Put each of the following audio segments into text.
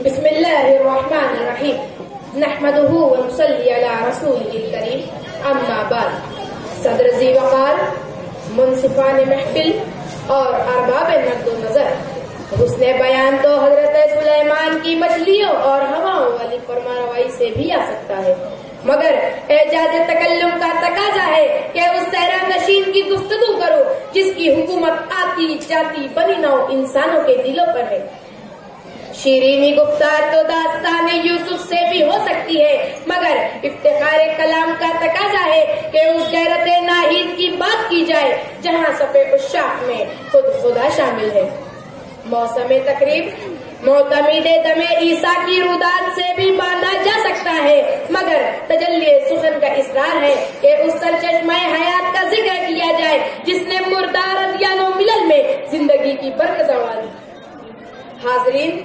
بسم اللہ الرحمن الرحیم نحمدہ ونصلی علی رسولہ الکریم اما بعد. صدر ذی وقار، منصفان محفل اور ارباب نقد و نظر، حسن بیان تو حضرت سلیمان کی مچھلیوں اور ہواؤں والی فرمانروائی سے بھی آ سکتا ہے، مگر اعجاز تکلم کا تقاضا ہے کہ اس صحرا نشین کی گفتگو کرو جس کی حکومت آتی جاتی بنی نوع انسانوں کے دلوں پر ہے. شیرینی گفتار تو داستان یوسف سے بھی ہو سکتی ہے، مگر افتخار کلام کا تقاضا ہے کہ اس غیرت ناہید کی بات کی جائے جہاں صفِ عشاق میں خود خدا شامل ہے. موسم تقریب معتمد دم عیسیٰ کی رودات سے بھی باندھا جا سکتا ہے، مگر تجلی سخن کا اصرار ہے کہ اس سرچشمہ حیات کا ذکر کیا جائے جس نے مردار ادیان و ملل میں زندگی کی برق زوالی. حاضرین،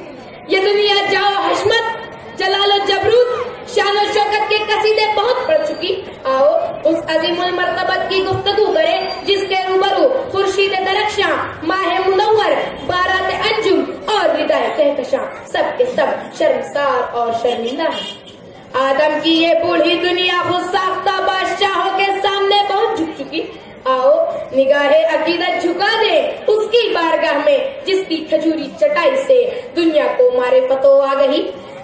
یہ دنیا جاؤ حشمت، جلال و جبروت، شان و شوکت کے قصیدے بہت پڑھ چکی. آؤ اس عظیم المرتبت کی گفتگو کریں جس کے روبرو خورشید درخشاں، ماہ منور، بارات انجم اور ردائے کہکشاں سب کے سب شرمسار اور شرمندہ ہیں. آدم کی یہ بوڑھی دنیا خود ساختہ بادشاہوں کے سامنے بہت جھک چکی. آؤ نگاہ عقیدت جھکا دے اس کی بارگاہ میں جس کی کھجوری چٹائی سے دنیا کو معرفت و آگہی،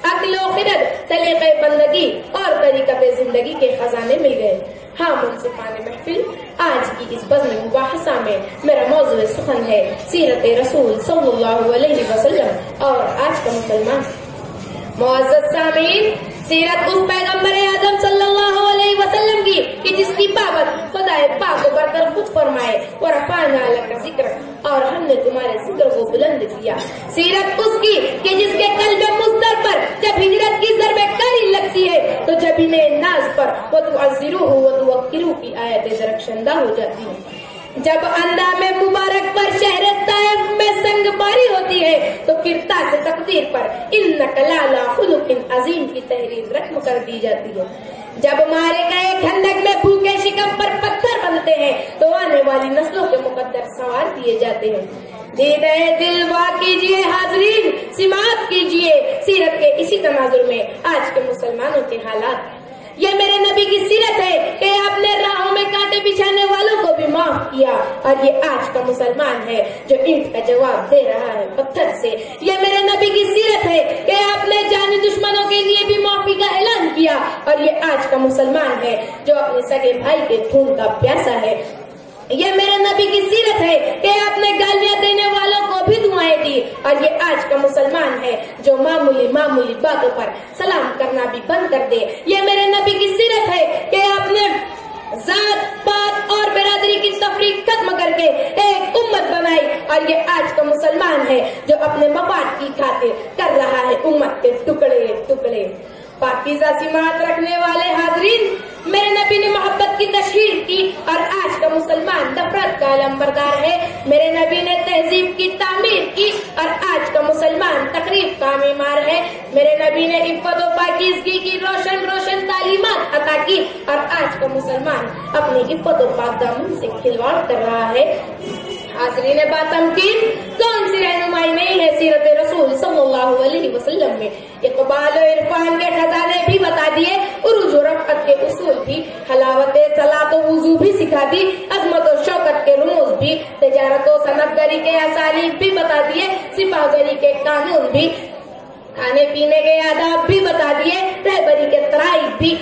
عقل و خرد، سلیقہ بندگی اور طریقت زندگی کے خزانے مل گئے. ہاں منصفان محفل، آج کی اس بزم مباحثہ میں میرا موضوع سخن ہے سیرت رسول صلی اللہ علیہ وسلم اور آج کا مسلمان. معزز سامعین، سیرت اس پیغمبر اعظم صلی اللہ علیہ وسلم کی کہ جس کی بابت خدا پاک و برتر خود فرمائے وَرَفَعْنَا لَكَ ذِكْرَكَ، اور ہم نے تمہارے ذکر کو بلند کیا. سیرت اس کی کہ جس کے قلب مصدر پر جب ہجرت کی ضرب کاری لگتی ہے تو جبین ناز پر وَتُعَزِّرُوهُ وَتُوَقِّرُوهُ کی آیت درخشندہ ہو جاتی ہے. جب اندام مبارک پر شہر طائف میں سنگ باری ہوتی ہے تو کرتا سے تقدیر پر اِنَّكَ لَعَلَىٰ خُلُقٍ عظیم کی تحریر رقم کر دی جاتی ہے. جب مارے گئے کھندق میں بھوکے شکم پر پتھر بنتے ہیں تو آنے والی نسلوں کے مقدر سوار دیے جاتے ہیں. دیدہ دل وا کیجئے حاضرین، سماعت کیجئے سیرت کے اسی تناظر میں آج کے مسلمانوں کے حالات. یہ میرے نبی کی سیرت ہے کہ آپ نے راہوں میں کانٹے بچھانے والوں کو بھی معاف کیا، اور یہ آج کا مسلمان ہے جو اینٹ کا جواب دے رہا ہے پتھر سے. یہ میرے نبی کی سیرت ہے کہ آپ نے جانی دشمنوں کے لیے بھی معافی کا اعلان کیا، اور یہ آج کا مسلمان ہے جو اپنے سگے بھائی کے خون کا پیاسا ہے. یہ میرے نبی کی سیرت ہے کہ آپ نے گالیاں دینے والوں کو بھی دعائیں دی، اور یہ آج کا مسلمان ہے جو معمولی باتوں پر سلام کرنا بھی بند کر دے. یہ میرے نبی کی سیرت ہے کہ آپ نے ذات پات اور برادری کی تفریق ختم کر کے ایک امت بنائی، اور یہ آج کا مسلمان ہے جو اپنے مفاد کی خاطر کر رہا ہے امت کے ٹکڑے ٹکڑے. پاکیزہ سماعت رکھنے والے حاضرین، میرے نبی نے محبت کی تشہیر کی اور آج کا مسلمان نفرت کا علمبردار ہے. میرے نبی نے تہذیب کی تعمیر کی اور آج کا مسلمان تقریب کا معمار ہے. میرے نبی نے عفت و پاکیزگی کی روشن تعلیمات عطا کی، اور آج کا مسلمان اپنی عفت و پاک دامن سے کھلواڑ کر رہا ہے. حاضرین باتمکین، کون سی رہنمائی نہیں ہے سیرت رسول صلی اللہ علیہ وسلم میں. اقبال و عرفان کے خزانے بھی بتا دیے، عروج و رفعت کے اصول بھی، حلاوت صلاۃ و وضو بھی سکھا دی، عظمت و شوکت کے رموز بھی، تجارت و صنعت گری کے اسالیب بھی بتا دیے، سپاہ گری کے قانون بھی، کھانے پینے کے آداب بھی بتا دیے، رہبری کے طرائق بھی،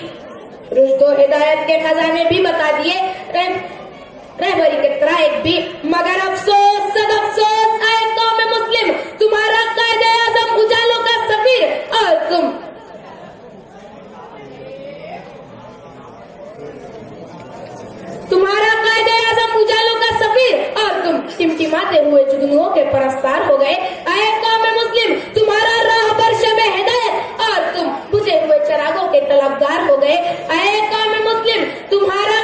رشد و ہدایت کے خزانے بھی بتا دیے، رہبری کے طرائق بھی. مگر افسوس صد افسوس اے قوم مسلم، تمہارا قائد اعظم اجالوں کا سفیر اور تمہارا قائد اعظم اجالوں کا سفیر اور تم ٹمٹماتے ہوئے جگنوؤں کے پرستار ہو گئے. اے قوم مسلم، تمہارا راہبر شمع ہدایت اور تم بجھے ہوئے چراغوں کے طلبگار ہو گئے. اے قوم مسلم، تمہارا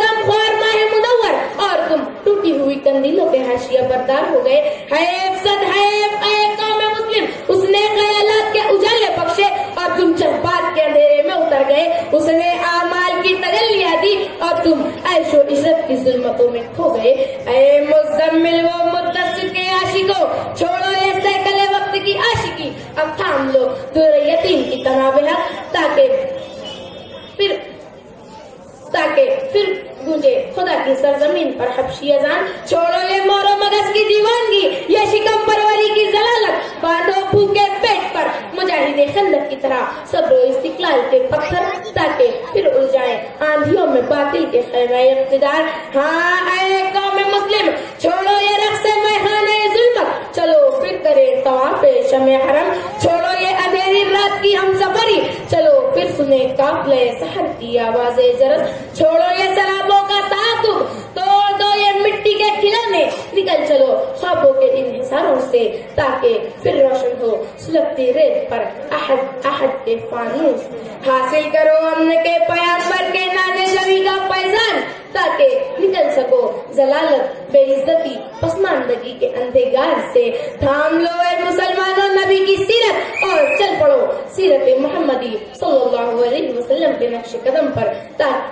غم خوار ماہ منور اور تم ٹوٹی ہوئی کندیلوں کے حاشیہ بردار ہو گئے. حیف صد حیف اے قوم مسلم، اس نے خیالات کے اجالے بخشے اور تم جذبات کے اندھیرے میں اتر گئے. اس نے اعمال کی تجلیاں دی اور تم عیش و عشرت کی ظلمتوں میں کھو گئے. اے مزمل و مدثر کے عاشقوں، چھوڑو یہ سیکلے وقت کی عاشقی اب تھام لو دور یتیم کی تناب حق تاکہ پھر گونجے خدا کی سرزمین پر حبشی اذان. چھوڑو یہ مور و مگس کی دیوانگی، یہ شکم پروری کی ضلالت، باندھو بھوکے پیٹ پر مجاہد خندق کی طرح صبر و استقلال کے پتھر تاکہ پھر اڑ جائیں آندھیوں میں باطل کے خیمہ اقتدار. ہاں اے قوم مسلم، چھوڑو یہ رقص میخانہ ظلمت، چلو پھر کرے طواف شمع حرم. چھوڑو یہ اندھیری رات کی ہم سفری، چلو پھر سنے قافلہ سحر کی آواز جرس. چھوڑو یہ سرابوں کا تعاقب، توڑ دو یہ مٹی کے کھلونے، نکل چلو خوابوں کے انحصاروں سے تاکہ پھر روشن ہو سلگتی ریت پر احد کے فانوس. حاصل کرو امن کے پیامبر کے نانے جوی کا فیضان تاکہ نکل سکو ضلالت بے عزتی پسماندگی کے اندھیگار سے. تھام لو اے مسلمانوں نبی کی سیرت اور چل پڑو سیرت محمدی صلی اللہ علیہ وسلم کے نقش قدم پر تاکہ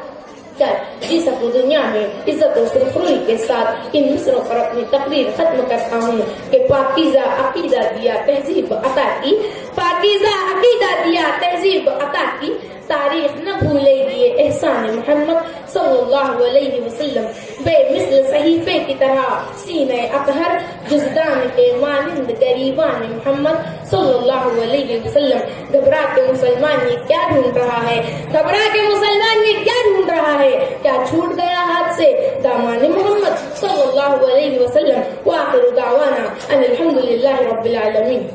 جی سکو دنیا میں عزت و سرخروئی کے ساتھ. ان مصروں پر اپنی تقریر ختم کرتا ہوں کہ پاکیزہ عقیدہ دیا تہذیب عطا کی، پاکیزہ عقیدہ دیا تہذیب عطا کی. تاریخ نہ بھولے گی احسان محمد صلی اللہ علیہ وسلم. بے مثل صحیفے کی طرح سینہ اطہر جزدان کے مانند گریبان محمد صلی اللہ علیہ وسلم. گھبرا کے مسلمان یہ کیا ڈھونڈ رہا ہے، گھبرا کے مسلمان یہ کیا ڈھونڈ رہا ہے، کیا چھوٹ گیا ہاتھ سے دامان محمد صلی اللہ علیہ وسلم. وآخر دعوانا ان الحمد للہ رب العالمین.